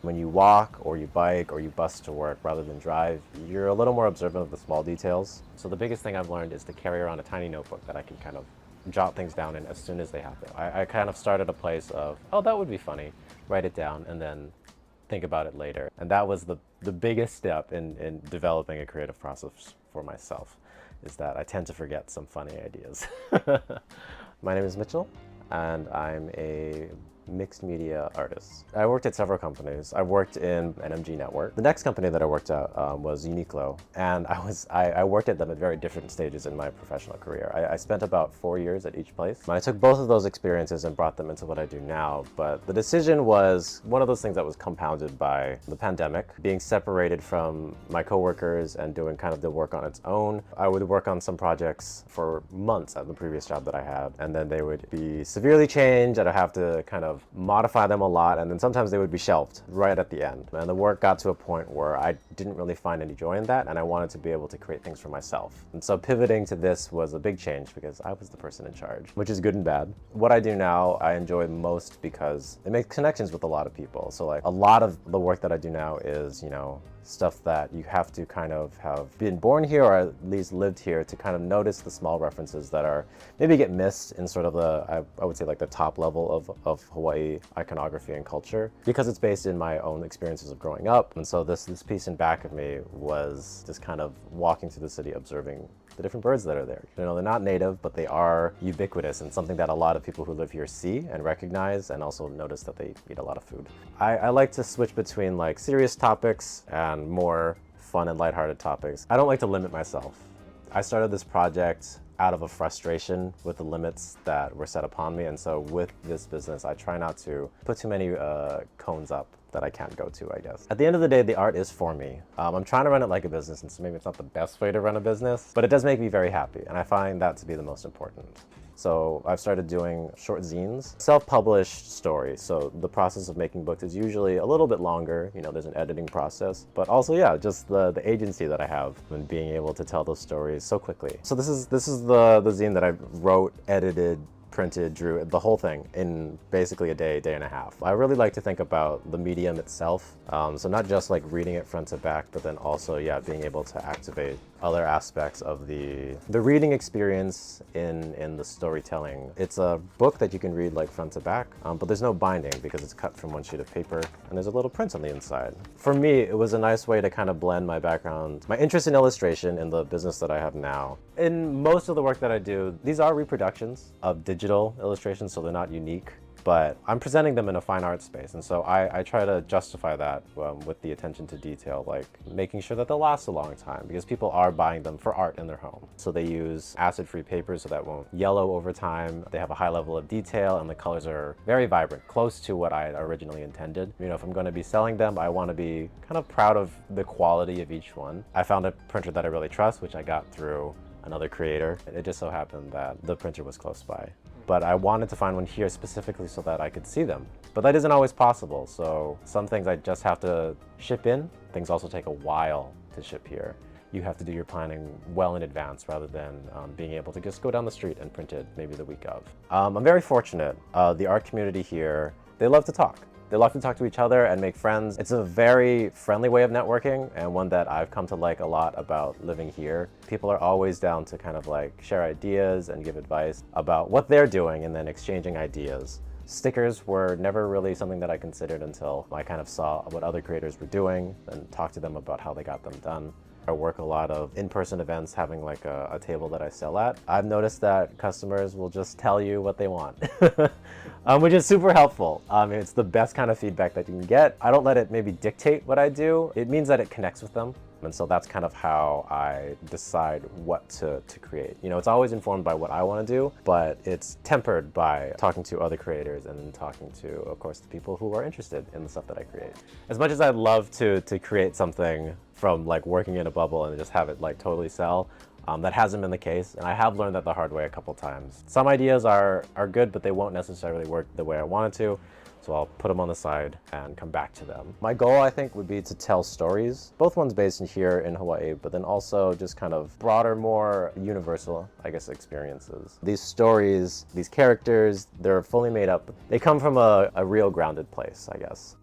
When you walk or you bike or you bus to work rather than drive, you're a little more observant of the small details. So the biggest thing I've learned is to carry around a tiny notebook that I can kind of jot things down in as soon as they happen. I kind of started a place of, oh, that would be funny, write it down, and then think about it later. And that was the biggest step in developing a creative process for myself, is that I tend to forget some funny ideas. My name is Mitchell, and I'm a mixed media artist. I worked at several companies. I worked in an MG network. The next company that I worked at was Uniqlo, and I worked at them at very different stages in my professional career. I spent about 4 years at each place. I took both of those experiences and brought them into what I do now, but the decision was one of those things that was compounded by the pandemic, being separated from my coworkers and doing kind of the work on its own. I would work on some projects for months at the previous job that I had, and then they would be severely changed, and I'd have to kind of modify them a lot, and then sometimes they would be shelved right at the end. And the work got to a point where I didn't really find any joy in that, and I wanted to be able to create things for myself. And so pivoting to this was a big change because I was the person in charge, which is good and bad. What I do now, I enjoy most because it makes connections with a lot of people. So like a lot of the work that I do now is, stuff that you have to kind of have been born here or at least lived here to kind of notice the small references that are maybe get missed in sort of I would say like the top level of Hawaii iconography and culture, because it's based in my own experiences of growing up. And so this piece in back of me was just kind of walking through the city observing the different birds that are there. They're not native, but they are ubiquitous and something that a lot of people who live here see and recognize, and also notice that they eat a lot of food. I like to switch between like serious topics and more fun and lighthearted topics. I don't like to limit myself. I started this project out of a frustration with the limits that were set upon me, and so with this business, I try not to put too many cones up that I can't go to, I guess. At the end of the day, the art is for me. I'm trying to run it like a business, and so maybe it's not the best way to run a business, but it does make me very happy, and I find that to be the most important. So I've started doing short zines, self-published stories. So the process of making books is usually a little bit longer. There's an editing process, but also, yeah, just the agency that I have and being able to tell those stories so quickly. So this is the zine that I wrote, edited, printed, drew, the whole thing in basically a day and a half. I really like to think about the medium itself. So not just like reading it front to back, but then also, yeah, being able to activate other aspects of the reading experience in the storytelling. It's a book that you can read like front to back, but there's no binding because it's cut from one sheet of paper, and there's a little print on the inside. For me, it was a nice way to kind of blend my background, my interest in illustration in the business that I have now. In most of the work that I do, these are reproductions of digital illustrations, so they're not unique, but I'm presenting them in a fine art space, and so I try to justify that with the attention to detail, like making sure that they'll last a long time, because people are buying them for art in their home. So they use acid-free paper so that won't yellow over time. They have a high level of detail, and the colors are very vibrant, close to what I originally intended. If I'm going to be selling them, I want to be kind of proud of the quality of each one. I found a printer that I really trust, which I got through another creator. It just so happened that the printer was close by. But I wanted to find one here specifically so that I could see them. But that isn't always possible, so some things I just have to ship in. Things also take a while to ship here. You have to do your planning well in advance rather than being able to just go down the street and print it maybe the week of. I'm very fortunate. The art community here, they love to talk. They love to talk to each other and make friends. It's a very friendly way of networking, and one that I've come to like a lot about living here. People are always down to kind of like share ideas and give advice about what they're doing, and then exchanging ideas. Stickers were never really something that I considered until I kind of saw what other creators were doing and talked to them about how they got them done. I work a lot of in-person events, having like a table that I sell at. I've noticed that customers will just tell you what they want, which is super helpful. It's the best kind of feedback that you can get. I don't let it maybe dictate what I do. It means that it connects with them. And so that's kind of how I decide what to create. It's always informed by what I want to do, but it's tempered by talking to other creators and then talking to, of course, the people who are interested in the stuff that I create. As much as I'd love to create something from like working in a bubble and just have it like totally sell, that hasn't been the case, and I have learned that the hard way a couple times. Some ideas are good, but they won't necessarily work the way I wanted to. So I'll put them on the side and come back to them. My goal, I think, would be to tell stories, both ones based in here in Hawaii, but then also just kind of broader, more universal, I guess, experiences. These stories, these characters, they're fully made up. They come from a real grounded place, I guess.